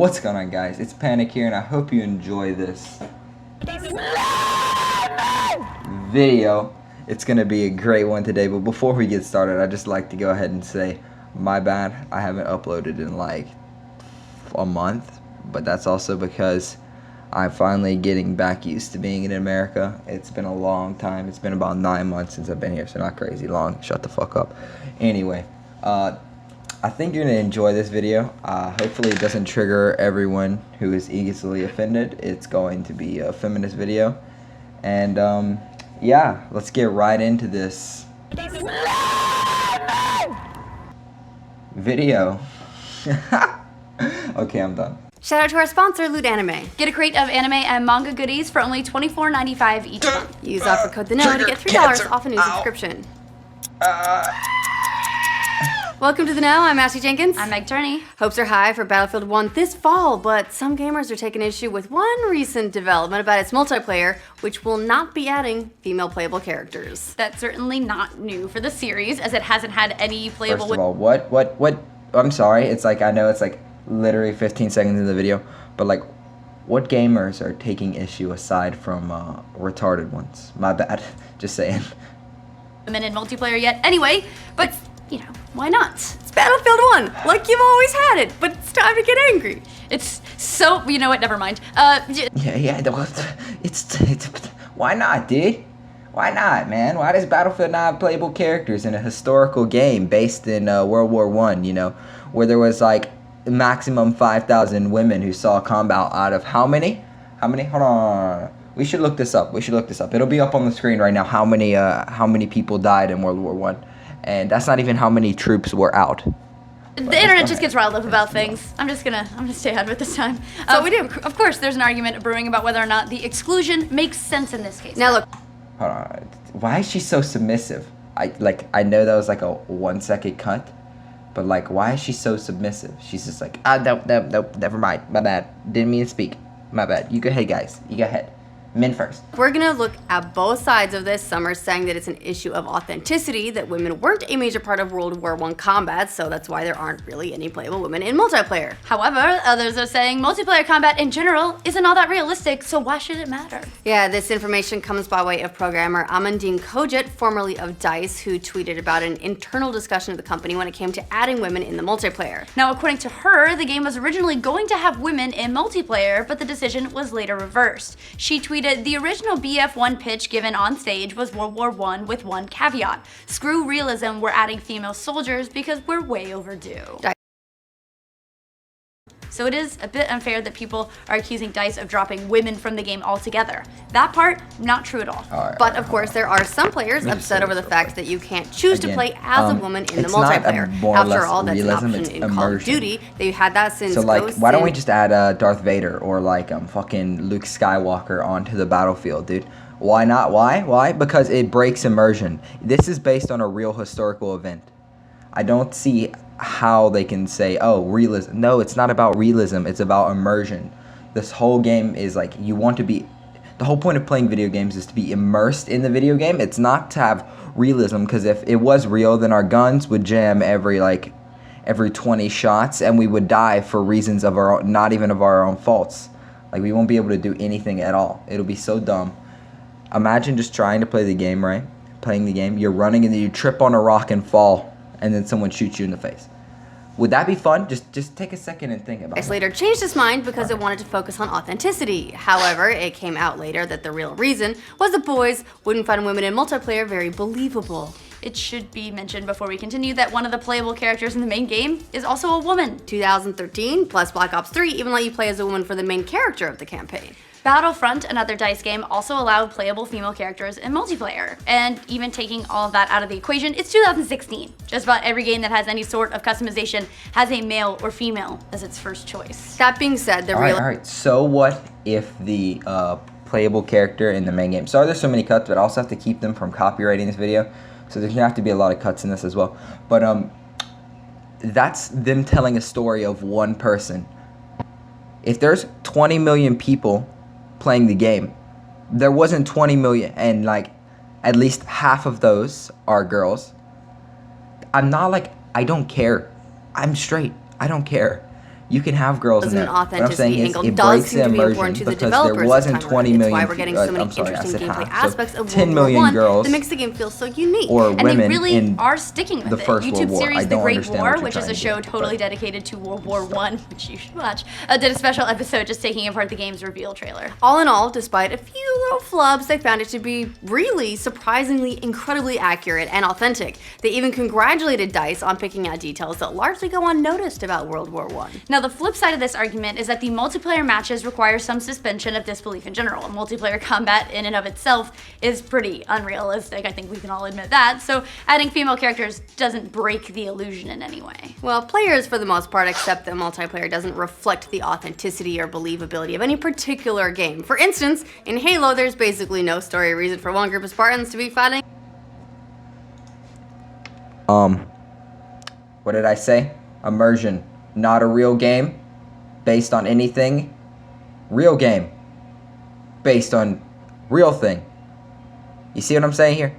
What's going on, guys? It's Panic here, and I hope you enjoy this video. It's gonna be a great one today, but before we get started, I'd just like to go ahead and say my bad. I haven't uploaded in like a month, but that's also because I'm finally getting back used to being in America. It's been a long time. It's been about 9 months since I've been here, so not crazy long. Shut the fuck up. Anyway, I think you're gonna enjoy this video. Hopefully it doesn't trigger everyone who is easily offended. It's going to be a feminist video. And yeah, let's get right into this video. Okay, I'm done. Shout out to our sponsor, Loot Anime. Get a crate of anime and manga goodies for only $24.95 each month. Use offer code THEKNOW to get $3 off a new subscription. Welcome to The Know, I'm Ashley Jenkins. I'm Meg Turney. Hopes are high for Battlefield 1 this fall, but some gamers are taking issue with one recent development about its multiplayer, which will not be adding female playable characters. That's certainly not new for the series, as it hasn't had any playable... First of all, what? I'm sorry, it's like, I know it's like literally 15 seconds in the video, but like, what gamers are taking issue aside from retarded ones? My bad, just saying. ...women in multiplayer yet anyway, but... you know, why not? It's Battlefield 1, like you've always had it, but it's time to get angry. It's so, you know what, never mind. It's why not, dude? Why not, man? Why does Battlefield not have playable characters in a historical game based in World War I, you know, where there was like maximum 5,000 women who saw combat out of how many? Hold on. We should look this up. It'll be up on the screen right now how many people died in World War I. And that's not even how many troops were out. The internet just gets riled up about things. I'm gonna stay out of it this time. So we do. Of course, there's an argument brewing about whether or not the exclusion makes sense in this case. Now look. Hold on. Why is she so submissive? I know that was like a 1 second cut, but like, why is she so submissive? She's just like, nope, never mind. My bad. Didn't mean to speak. My bad. You go ahead, guys. You go ahead. Men first. We're gonna look at both sides of this. Some are saying that it's an issue of authenticity, that women weren't a major part of World War I combat, so that's why there aren't really any playable women in multiplayer. However, others are saying multiplayer combat in general isn't all that realistic, so why should it matter? Yeah, this information comes by way of programmer Amandine Kojit, formerly of DICE, who tweeted about an internal discussion of the company when it came to adding women in the multiplayer. Now, according to her, the game was originally going to have women in multiplayer, but the decision was later reversed. She tweeted, "The original BF1 pitch given on stage was World War I with one caveat. Screw realism, we're adding female soldiers because we're way overdue." So it is a bit unfair that people are accusing DICE of dropping women from the game altogether. That part, not true at all. But of course, there are some players upset over the fact that you can't choose to play as a woman in the multiplayer. After all, that's an option in Call of Duty. They've had that since So like, why don't we just add Darth Vader or like fucking Luke Skywalker onto the battlefield, dude? Why not? Why? Because it breaks immersion. This is based on a real historical event. I don't see how they can say, oh, realism. No, it's not about realism. It's about immersion. This whole game is like, you want to be, the whole point of playing video games is to be immersed in the video game. It's not to have realism, because if it was real, then our guns would jam every 20 shots and we would die for reasons of our own, not even of our own faults. Like, we won't be able to do anything at all. It'll be so dumb. Imagine just trying to play the game, right? Playing the game, you're running and then you trip on a rock and fall, and then someone shoots you in the face. Would that be fun? Just take a second and think about it. DICE later changed its mind because it wanted to focus on authenticity. However, it came out later that the real reason was that boys wouldn't find women in multiplayer very believable. It should be mentioned before we continue that one of the playable characters in the main game is also a woman. 2013 plus Black Ops 3 even let you play as a woman for the main character of the campaign. Battlefront, another DICE game, also allowed playable female characters in multiplayer. And even taking all of that out of the equation, it's 2016. Just about every game that has any sort of customization has a male or female as its first choice. That being said, Alright, so what if the playable character in the main game, sorry there's so many cuts, but I also have to keep them from copywriting this video, so there's gonna have to be a lot of cuts in this as well. But that's them telling a story of one person. If there's 20 million people playing the game, there wasn't 20 million and like at least half of those are girls. I'm not like, I don't care. I'm straight. I don't care. You can have girls in there. An What I'm saying authenticity is angle it does breaks seem the to be immersion important to the because developers there wasn't this time 20 around. million. It's why we're getting so many I'm sorry, I interesting said gameplay half. So aspects of 10 World War million I girls that makes the game feel so unique. or And women they really in are sticking with the it. First World YouTube War. I series The don't Great understand War, what you're which is a trying to show do, totally but- dedicated to World War I, which you should watch, did a special episode just taking apart the game's reveal trailer. All in all, despite a few little flubs, they found it to be really surprisingly incredibly accurate and authentic. They even congratulated DICE on picking out details that largely go unnoticed about World War I. Now, the flip side of this argument is that the multiplayer matches require some suspension of disbelief in general. Multiplayer combat in and of itself is pretty unrealistic. I think we can all admit that. So adding female characters doesn't break the illusion in any way. Well, players for the most part accept that multiplayer doesn't reflect the authenticity or believability of any particular game. For instance, in Halo, there's basically no story or reason for one group of Spartans to be fighting. What did I say? Immersion. Not a real game based on anything. Real game based on real thing. You see what I'm saying here?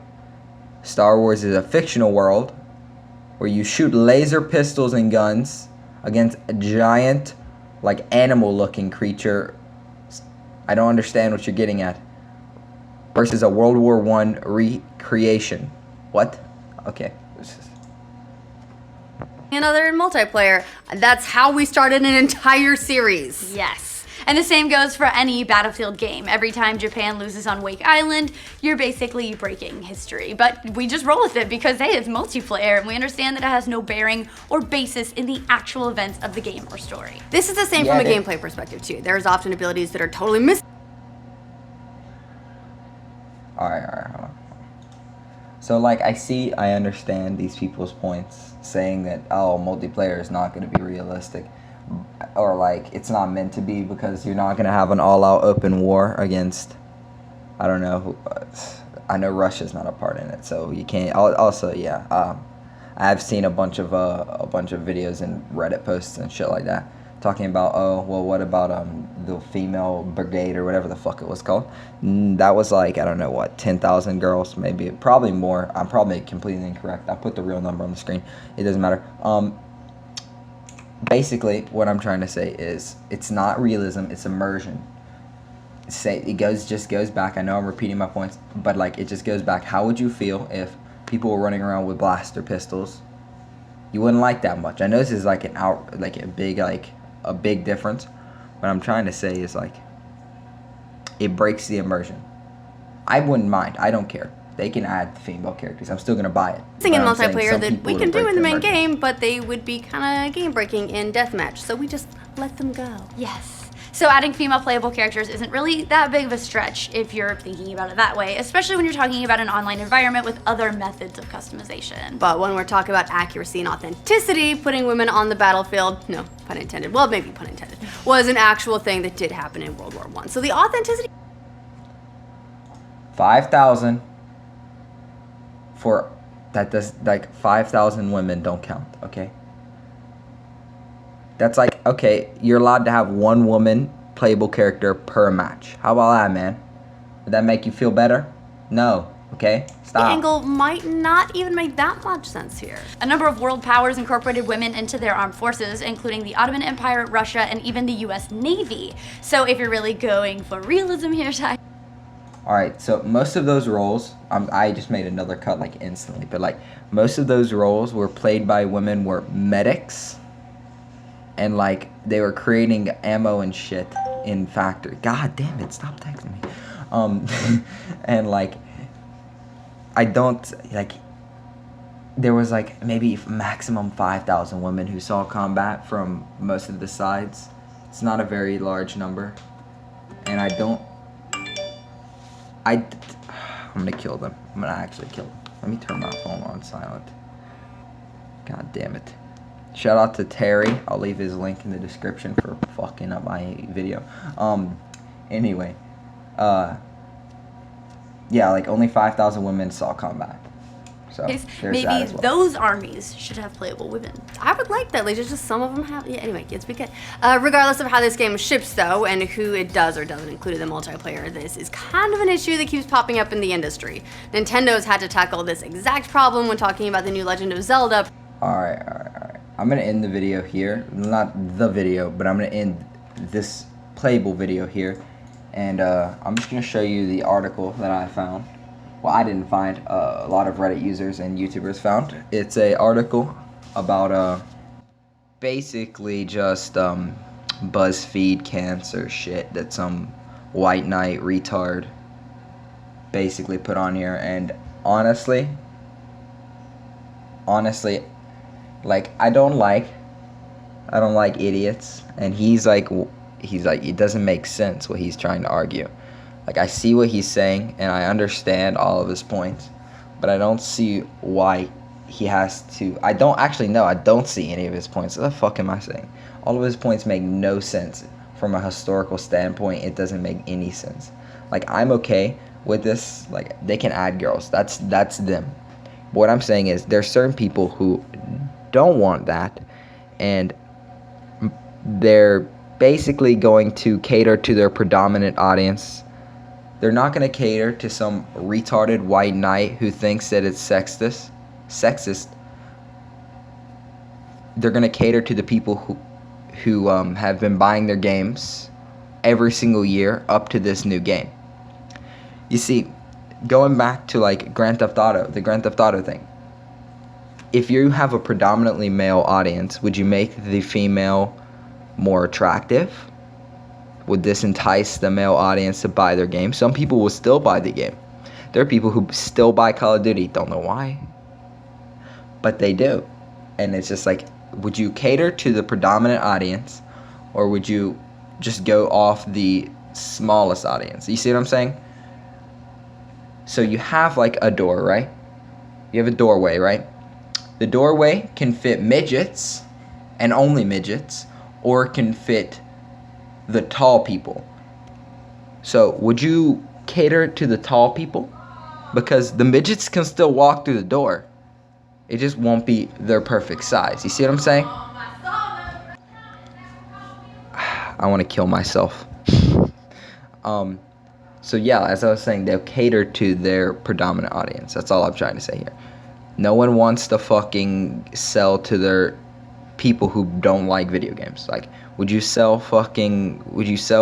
Star Wars is a fictional world where you shoot laser pistols and guns against a giant, like animal-looking creature. I don't understand what you're getting at. Versus a World War I recreation. What? Okay. Another in multiplayer. That's how we started an entire series. Yes. And the same goes for any Battlefield game. Every time Japan loses on Wake Island, you're basically breaking history. But we just roll with it because, hey, it's multiplayer, and we understand that it has no bearing or basis in the actual events of the game or story. This is the same from a gameplay perspective too. There's often abilities that are totally missing. Alright, hold on. So, like, I understand these people's points, saying that, oh, multiplayer is not going to be realistic. Or, like, it's not meant to be because you're not going to have an all-out open war against, I don't know, I know Russia's not a part in it, so you can't, also, yeah, I've seen a bunch of videos and Reddit posts and shit like that, talking about, oh, well, what about the female brigade or whatever the fuck it was called. That was like, I don't know what, 10,000 girls, maybe, probably more. I'm probably completely incorrect. I put the real number on the screen. It doesn't matter. Basically, what I'm trying to say is, it's not realism, it's immersion. It just goes back. I know I'm repeating my points, but like, it just goes back. How would you feel if people were running around with blaster pistols? You wouldn't like that much. I know this is like a big difference. What I'm trying to say is, like, it breaks the immersion. I wouldn't mind. I don't care. They can add female characters. I'm still going to buy it. Thing in But I'm saying multiplayer some that people we would can do break in the main immersion. game, but they would be kind of game-breaking in deathmatch. So we just let them go. Yes. So adding female playable characters isn't really that big of a stretch if you're thinking about it that way, especially when you're talking about an online environment with other methods of customization. But when we're talking about accuracy and authenticity, putting women on the battlefield, no pun intended, well, maybe pun intended, was an actual thing that did happen in World War I. So the authenticity 5,000 for that does, like, 5,000 women don't count, okay? That's like, okay, you're allowed to have one woman playable character per match. How about that, man? Would that make you feel better? No, okay? the Stop. angle might not even make that much sense here. A number of world powers incorporated women into their armed forces, including the Ottoman Empire, Russia, and even the US Navy. So if you're really going for realism here, Ty. Alright, so most of those roles, I just made another cut, like, instantly, but, like, most of those roles were played by women were medics, and, like, they were creating ammo and shit in factory. God damn it, stop texting me. And, like, I don't, like, there was, like, maybe maximum 5,000 women who saw combat from most of the sides. It's not a very large number, and I'm gonna kill them. I'm gonna actually kill them. Let me turn my phone on silent. God damn it. Shout out to Terry. I'll leave his link in the description for fucking up my video. Anyway. Yeah, like, only 5,000 women saw combat. So, there's Maybe that as well. those armies should have playable women. I would like that. Like, just some of them have. Yeah, anyway, it's be good. Regardless of how this game ships, though, and who it does or doesn't include in the multiplayer, this is kind of an issue that keeps popping up in the industry. Nintendo's had to tackle this exact problem when talking about the new Legend of Zelda. Alright. I'm gonna end the video here. Not the video, but I'm gonna end this playable video here. And I'm just gonna show you the article that I found. Well, I didn't find. A lot of Reddit users and YouTubers found. It's a article about basically just BuzzFeed cancer shit that some white knight retard basically put on here. And honestly, like I don't like idiots, and he's like it doesn't make sense what he's trying to argue. Like, I see what he's saying and I understand all of his points, but I don't see why he has to. I don't see any of his points. What the fuck am I saying? All of his points make no sense from a historical standpoint. It doesn't make any sense. Like, I'm okay with this. Like, they can add girls. That's them. But what I'm saying is there's certain people who don't want that, and they're basically going to cater to their predominant audience. They're not going to cater to some retarded white knight who thinks that it's sexist. They're going to cater to the people who have been buying their games every single year up to this new game. You see, going back to like Grand Theft Auto, the Grand Theft Auto thing. If you have a predominantly male audience, would you make the female more attractive? Would this entice the male audience to buy their game? Some people will still buy the game. There are people who still buy Call of Duty. Don't know why, but they do. And it's just like, would you cater to the predominant audience, or would you just go off the smallest audience? You see what I'm saying? So you have like a door, right? You have a doorway, right? The doorway can fit midgets and only midgets, or it can fit the tall people. So would you cater to the tall people? Because the midgets can still walk through the door. It just won't be their perfect size. You see what I'm saying? I want to kill myself. So yeah, as I was saying, they'll cater to their predominant audience. That's all I'm trying to say here. No one wants to fucking sell to their people who don't like video games. Like, would you sell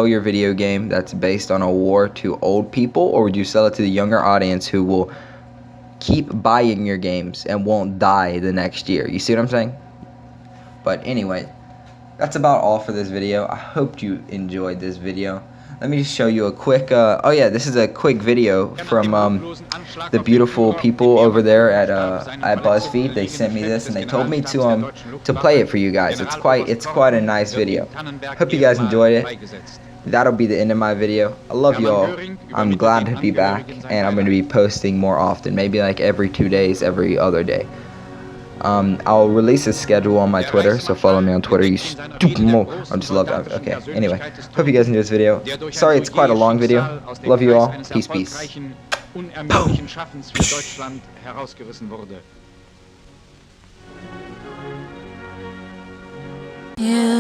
your video game that's based on a war to old people, or would you sell it to the younger audience who will keep buying your games and won't die the next year? You see what I'm saying? But anyway, that's about all for this video. I hope you enjoyed this video. Let me just show you a quick, this is a quick video from the beautiful people over there at BuzzFeed. They sent me this and they told me to play it for you guys. It's quite a nice video. Hope you guys enjoyed it. That'll be the end of my video. I love you all. I'm glad to be back, and I'm going to be posting more often, maybe like every 2 days, every other day. I'll release a schedule on my Twitter, so follow me on Twitter, you stupid mo. I just love that. Okay, anyway, hope you guys enjoyed this video. Sorry, it's quite a long video. Love you all. Peace, peace. You